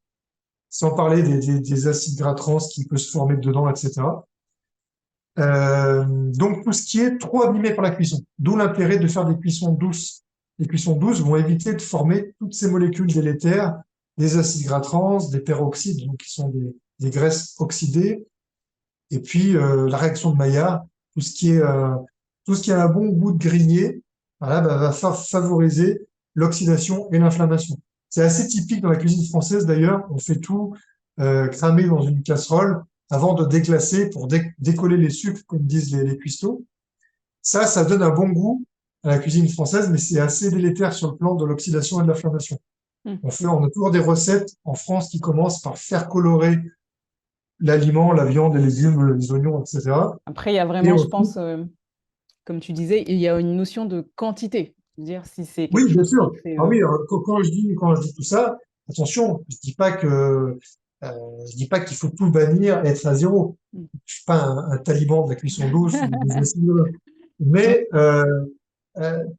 sans parler des acides gras trans qui peuvent se former dedans, etc. Donc tout ce qui est trop abîmé par la cuisson, d'où l'intérêt de faire des cuissons douces. Les cuissons douces vont éviter de former toutes ces molécules délétères, des acides gras trans, des peroxydes, donc qui sont des graisses oxydées, et puis la réaction de Maillard, tout ce qui est tout ce qui a un bon goût de grillé, voilà, va favoriser l'oxydation et l'inflammation. C'est assez typique dans la cuisine française d'ailleurs. On fait tout cramer dans une casserole avant de déglacer pour décoller les sucres, comme disent les cuistots. Ça donne un bon goût à la cuisine française, mais c'est assez délétère sur le plan de l'oxydation et de l'inflammation. Mmh. On a toujours des recettes en France qui commencent par faire colorer l'aliment, la viande, les légumes, les oignons, etc. Après, il y a Et vraiment, je ensuite, pense, comme tu disais, il y a une notion de quantité. Dire si c'est oui, quelque bien chose qui sûr. fait, Ah oui, quand je dis tout ça, attention, je dis pas qu'il faut tout bannir et être à zéro. mmh, Je suis pas un taliban de la cuisson douce ou des acides gras. mmh, Mais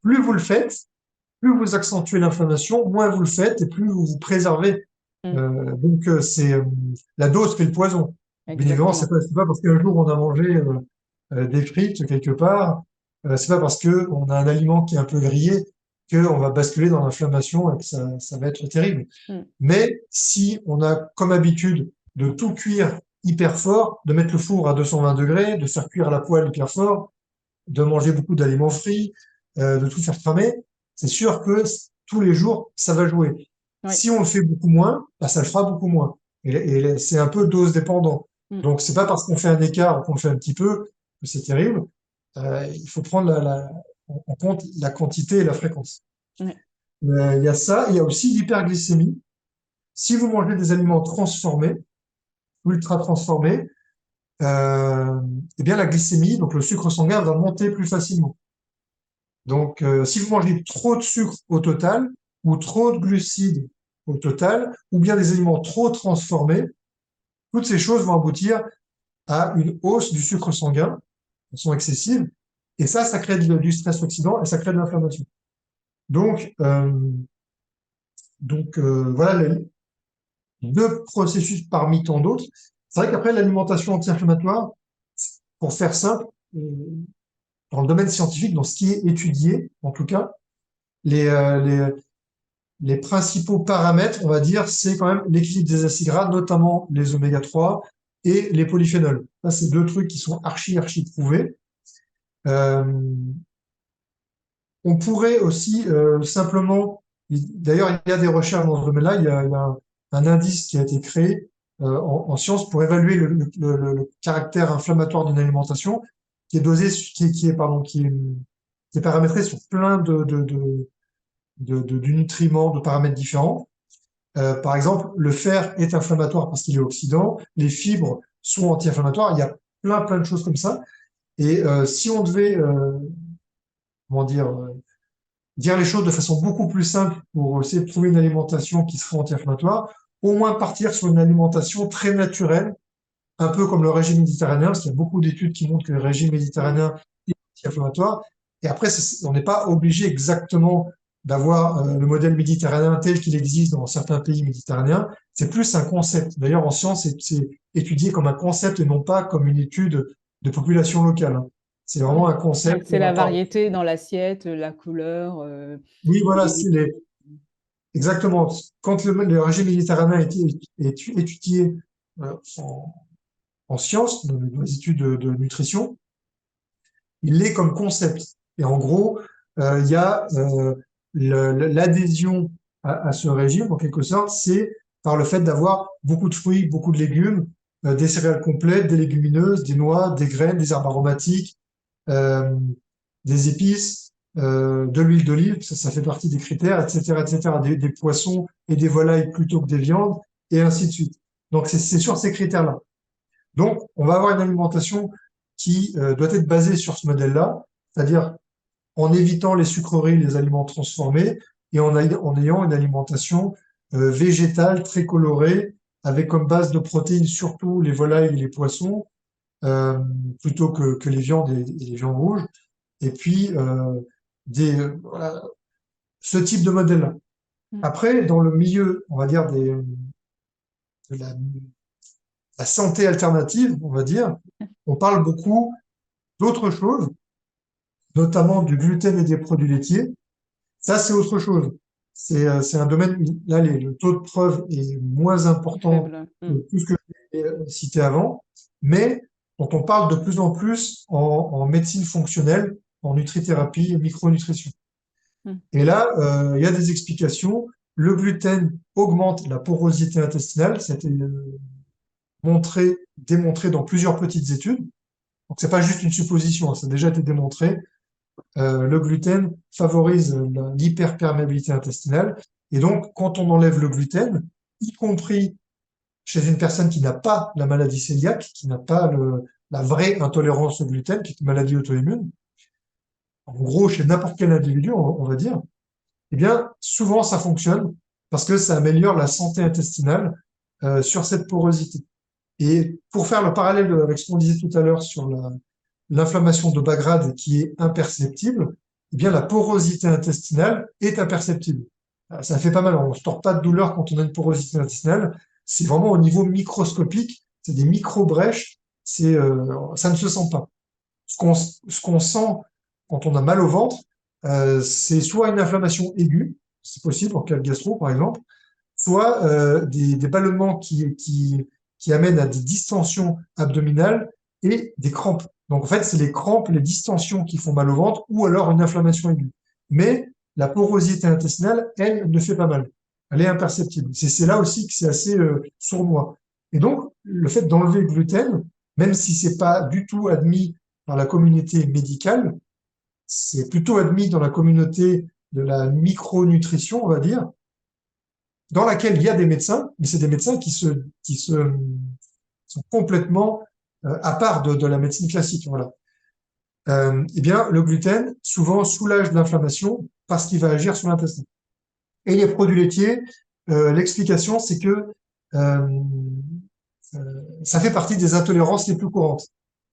plus vous le faites, plus vous accentuez l'inflammation, moins vous le faites et plus vous vous préservez. mmh, C'est la dose fait le poison. Bien évidemment, exactement. c'est pas parce qu'un jour on a mangé des frites quelque part, c'est pas parce que on a un aliment qui est un peu grillé qu'on va basculer dans l'inflammation et que ça va être terrible. Mmh, Mais si on a comme habitude de tout cuire hyper fort, de mettre le four à 220 degrés, de faire cuire à la poêle hyper fort, de manger beaucoup d'aliments frits, de tout faire cramer, c'est sûr que tous les jours, ça va jouer. oui, Si on le fait beaucoup moins, bah, ça le fera beaucoup moins. Et c'est un peu dose dépendant. mmh, Donc, c'est pas parce qu'on fait un écart ou qu'on le fait un petit peu que c'est terrible. Il faut prendre en compte la quantité et la fréquence. ouais, Il y a ça, il y a aussi l'hyperglycémie. Si vous mangez des aliments transformés, ultra transformés, eh bien la glycémie, donc le sucre sanguin, va monter plus facilement. Donc, si vous mangez trop de sucre au total, ou trop de glucides au total, ou bien des aliments trop transformés, toutes ces choses vont aboutir à une hausse du sucre sanguin, de façon excessive, et ça crée du stress oxydant et ça crée de l'inflammation. Donc, voilà les deux processus parmi tant d'autres. C'est vrai qu'après, l'alimentation anti-inflammatoire, pour faire simple, dans le domaine scientifique, dans ce qui est étudié, en tout cas, les, euh, les, les principaux paramètres, on va dire, c'est quand même l'équilibre des acides gras, notamment les oméga 3 et les polyphénols. Ça, c'est deux trucs qui sont archi prouvés. Euh, on pourrait aussi simplement, d'ailleurs, il y a des recherches dans ce domaine-là, il y a un indice qui a été créé en sciences pour évaluer le caractère inflammatoire d'une alimentation, qui est dosé, qui est paramétré sur plein de nutriments, de paramètres différents. Par exemple, le fer est inflammatoire parce qu'il est oxydant, les fibres sont anti-inflammatoires, il y a plein de choses comme ça. Et si on devait, comment dire les choses de façon beaucoup plus simple pour essayer de trouver une alimentation qui serait anti-inflammatoire, au moins partir sur une alimentation très naturelle, un peu comme le régime méditerranéen, parce qu'il y a beaucoup d'études qui montrent que le régime mmh, méditerranéen est anti-inflammatoire. Et après, on n'est pas obligé exactement d'avoir le modèle méditerranéen tel qu'il existe dans certains pays méditerranéens. C'est plus un concept. D'ailleurs, en science, c'est étudié comme un concept et non pas comme une étude de population locale, hein. C'est mmh. vraiment un Ouais, concept. c'est la variété dans l'assiette, la couleur, Oui, voilà, les exactement. Quand le régime méditerranéen est étudié euh, en, en sciences, dans les études de nutrition, il l'est comme concept. Et en gros, il y a l'adhésion à ce régime, en quelque sorte, c'est par le fait d'avoir beaucoup de fruits, beaucoup de légumes, des céréales complètes, des légumineuses, des noix, des graines, des herbes aromatiques, euh, des épices, de l'huile d'olive, ça fait partie des critères, etc., etc., des poissons et des volailles plutôt que des viandes, et ainsi de suite. Donc c'est sur ces critères-là. Donc on va avoir une alimentation qui doit être basée sur ce modèle-là, c'est-à-dire en évitant les sucreries, les aliments transformés, et en ayant une alimentation végétale très colorée, avec comme base de protéines surtout les volailles et les poissons, euh, plutôt que les viandes et les viandes rouges. Et puis, voilà, ce type de modèle-là. Mmh. Après, dans le milieu, on va dire, de la santé alternative, on va dire, on parle beaucoup d'autres choses, notamment du gluten et des produits laitiers. Ça, c'est autre chose. C'est un domaine où là, le taux de preuve est moins Plus important faible. que Mmh. tout ce que j'ai cité avant, mais dont on parle de plus en plus en médecine fonctionnelle, en nutrithérapie et micronutrition. Mmh. Et là, il y a des explications. Le gluten augmente la porosité intestinale. C'était démontré dans plusieurs petites études. Donc, c'est pas juste une supposition, hein, ça a déjà été démontré. Le gluten favorise l'hyperperméabilité intestinale. Et donc, quand on enlève le gluten, y compris chez une personne qui n'a pas la maladie cœliaque, qui n'a pas la vraie intolérance au gluten, qui est une maladie auto-immune, en gros, chez n'importe quel individu, on va dire, eh bien, souvent, ça fonctionne parce que ça améliore la santé intestinale sur cette porosité. Et pour faire le parallèle avec ce qu'on disait tout à l'heure sur l'inflammation de bas grade qui est imperceptible, eh bien, la porosité intestinale est imperceptible. Ça fait pas mal, on ne se tord pas de douleur quand on a une porosité intestinale. C'est vraiment au niveau microscopique, c'est des micro-brèches, ça ne se sent pas. Ce qu'on sent quand on a mal au ventre, c'est soit une inflammation aiguë, c'est possible en cas de gastro par exemple, soit des ballonnements qui amènent à des distensions abdominales et des crampes. Donc en fait, c'est les crampes, les distensions qui font mal au ventre ou alors une inflammation aiguë. Mais la porosité intestinale, elle, ne fait pas mal. Elle est imperceptible. C'est là aussi que c'est assez sournois. Et donc, le fait d'enlever le gluten, même si c'est pas du tout admis dans la communauté médicale, c'est plutôt admis dans la communauté de la micronutrition, on va dire, dans laquelle il y a des médecins, mais c'est des médecins qui sont complètement à part de la médecine classique. Voilà. Eh bien, le gluten souvent soulage l'inflammation parce qu'il va agir sur l'intestin. Et les produits laitiers, l'explication, c'est que euh, ça fait partie des intolérances les plus courantes.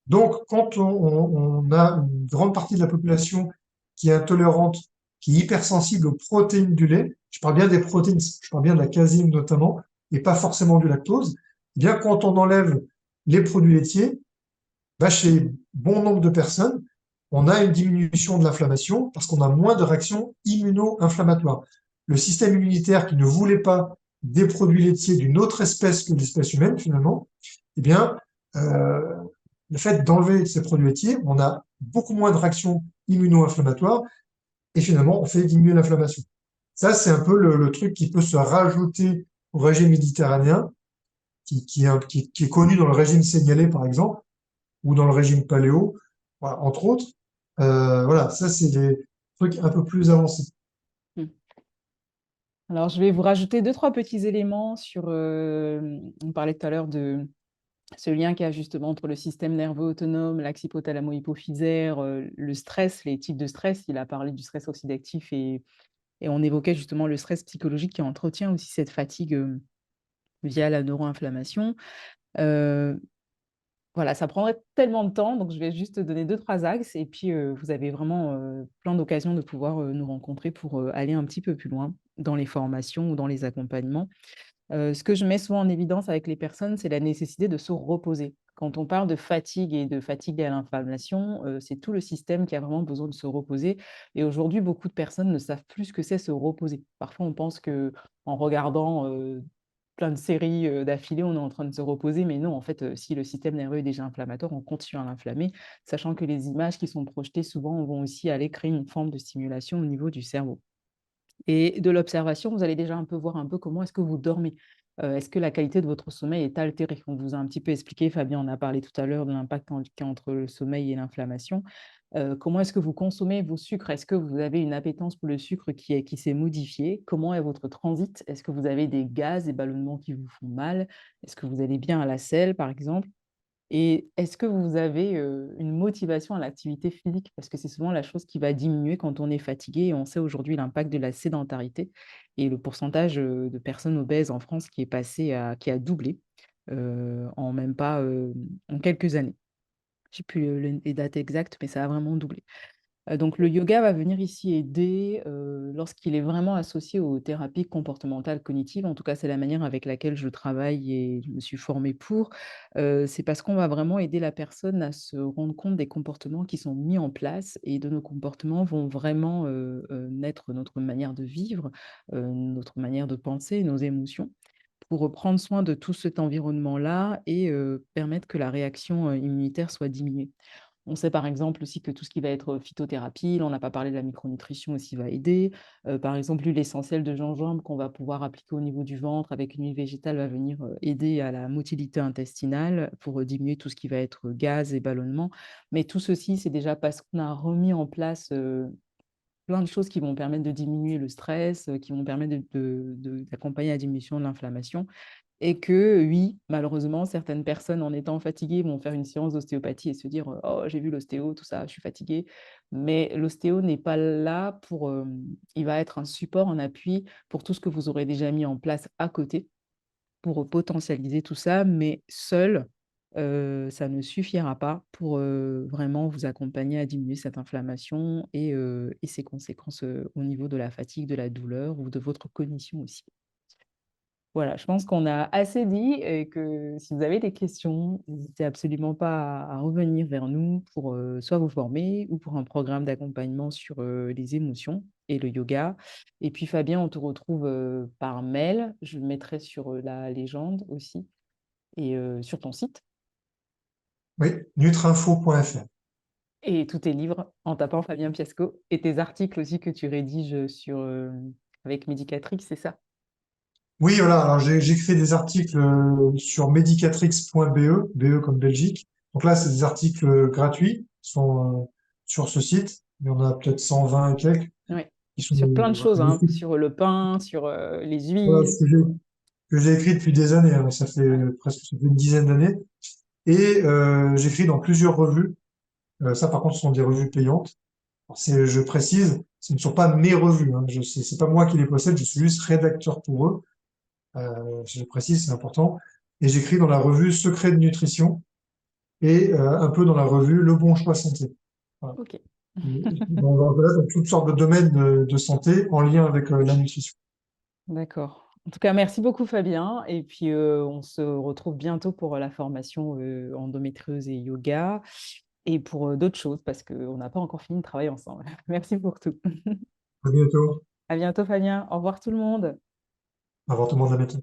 Donc, quand on a une grande partie de la population qui est intolérante, qui est hypersensible aux protéines du lait, je parle bien des protéines, je parle bien de la caséine notamment, et pas forcément du lactose, eh bien quand on enlève les produits laitiers, bah, chez bon nombre de personnes, on a une diminution de l'inflammation parce qu'on a moins de réactions immuno-inflammatoires. Le système immunitaire qui ne voulait pas des produits laitiers d'une autre espèce que l'espèce humaine, finalement, eh bien, euh, le fait d'enlever ces produits laitiers, on a beaucoup moins de réactions immuno-inflammatoires et finalement, on fait diminuer l'inflammation. Ça, c'est un peu le truc qui peut se rajouter au régime méditerranéen, qui est connu dans le régime sénégalais, par exemple, ou dans le régime paléo, voilà, entre autres. Voilà, ça, c'est des trucs un peu plus avancés. Mmh. Alors, je vais vous rajouter deux, trois petits éléments sur, on parlait tout à l'heure de ce lien qu'il y a justement entre le système nerveux autonome, l'axe hypothalamo-hypophysaire, le stress, les types de stress. Il a parlé du stress oxydatif et on évoquait justement le stress psychologique qui entretient aussi cette fatigue, via la neuroinflammation. Heu, voilà, ça prendrait tellement de temps, donc je vais juste donner deux, trois axes et puis, vous avez vraiment, plein d'occasions de pouvoir, nous rencontrer pour, aller un petit peu plus loin dans les formations ou dans les accompagnements. Ce que je mets souvent en évidence avec les personnes, c'est la nécessité de se reposer. Quand on parle de fatigue et de fatigue à l'inflammation, c'est tout le système qui a vraiment besoin de se reposer et aujourd'hui, beaucoup de personnes ne savent plus ce que c'est se reposer. Parfois, on pense qu'en regardant, plein de séries, d'affilée, on est en train de se reposer, mais non, en fait, si le système nerveux est déjà inflammatoire, on continue à l'inflammer, sachant que les images qui sont projetées souvent vont aussi aller créer une forme de stimulation au niveau du cerveau. Et de l'observation, vous allez déjà un peu voir un peu comment est-ce que vous dormez. Est-ce que la qualité de votre sommeil est altérée? On vous a un petit peu expliqué, Fabien en a parlé tout à l'heure de l'impact qu'il y a entre le sommeil et l'inflammation. Comment est-ce que vous consommez vos sucres? Est-ce que vous avez une appétence pour le sucre qui s'est modifiée? Comment est votre transit? Est-ce que vous avez des gaz, des ballonnements qui vous font mal? Est-ce que vous allez bien à la selle, par exemple? Et est-ce que vous avez, une motivation à l'activité physique? Parce que c'est souvent la chose qui va diminuer quand on est fatigué et on sait aujourd'hui l'impact de la sédentarité et le pourcentage, de personnes obèses en France qui a doublé, en même pas, en quelques années. J'ai plus, les dates exactes, mais ça a vraiment doublé. Donc le yoga va venir ici aider, lorsqu'il est vraiment associé aux thérapies comportementales cognitives. En tout cas, c'est la manière avec laquelle je travaille et je me suis formée pour. C'est parce qu'on va vraiment aider la personne à se rendre compte des comportements qui sont mis en place et de nos comportements vont vraiment, naître notre manière de vivre, notre manière de penser, nos émotions, pour prendre soin de tout cet environnement-là et permettre que la réaction, immunitaire soit diminuée. On sait par exemple aussi que tout ce qui va être phytothérapie, là on n'a pas parlé de la micronutrition aussi va aider. Par exemple, l'huile essentielle de gingembre qu'on va pouvoir appliquer au niveau du ventre avec une huile végétale va venir, aider à la motilité intestinale pour, diminuer tout ce qui va être gaz et ballonnement. Mais tout ceci, c'est déjà parce qu'on a remis en place, plein de choses qui vont permettre de diminuer le stress, qui vont permettre d'accompagner la diminution de l'inflammation et que oui, malheureusement, certaines personnes, en étant fatiguées, vont faire une séance d'ostéopathie et se dire, «Oh, j'ai vu l'ostéo, tout ça, je suis fatigué». Mais l'ostéo n'est pas là pour, il va être un support, un appui pour tout ce que vous aurez déjà mis en place à côté pour, potentialiser tout ça, mais seul, ça ne suffira pas pour, vraiment vous accompagner à diminuer cette inflammation et ses conséquences, au niveau de la fatigue, de la douleur ou de votre cognition aussi. Voilà, je pense qu'on a assez dit et que si vous avez des questions, n'hésitez absolument pas à revenir vers nous pour, soit vous former ou pour un programme d'accompagnement sur, les émotions et le yoga. Et puis Fabien, on te retrouve, par mail. Je le mettrai sur, la légende aussi et sur ton site Oui, nutrinfo.fr. et tous tes livres en tapant Fabien Fiasco et tes articles aussi que tu rédiges, sur, avec Medicatrix, c'est ça? Oui, voilà. Alors, j'écris des articles sur medicatrix.be, BE comme Belgique. Donc là, c'est des articles gratuits qui sont sur ce site. Il y en a peut-être 120 et quelques Ouais, qui sont sur plein de voilà, choses, hein, sur le pain, sur, les voilà, huiles, que j'ai écrit depuis des années, hein. ouais, Ça fait une dizaine d'années. Et j'écris dans plusieurs revues. Ça, par contre, ce sont des revues payantes. Alors, je précise, ce ne sont pas mes revues, hein. C'est pas moi qui les possède, je suis juste rédacteur pour eux. Je précise, c'est important. Et j'écris dans la revue Secret de nutrition et un peu dans la revue Le Bon Choix Santé. Voilà. OK. Dans toutes sortes de domaines de santé en lien avec la nutrition. D'accord. En tout cas, merci beaucoup Fabien et puis, on se retrouve bientôt pour, la formation, endométriose et yoga et pour, d'autres choses parce qu'on n'a pas encore fini de travailler ensemble. Merci pour tout. À bientôt. À bientôt Fabien. Au revoir tout le monde. Avortement de la méthode.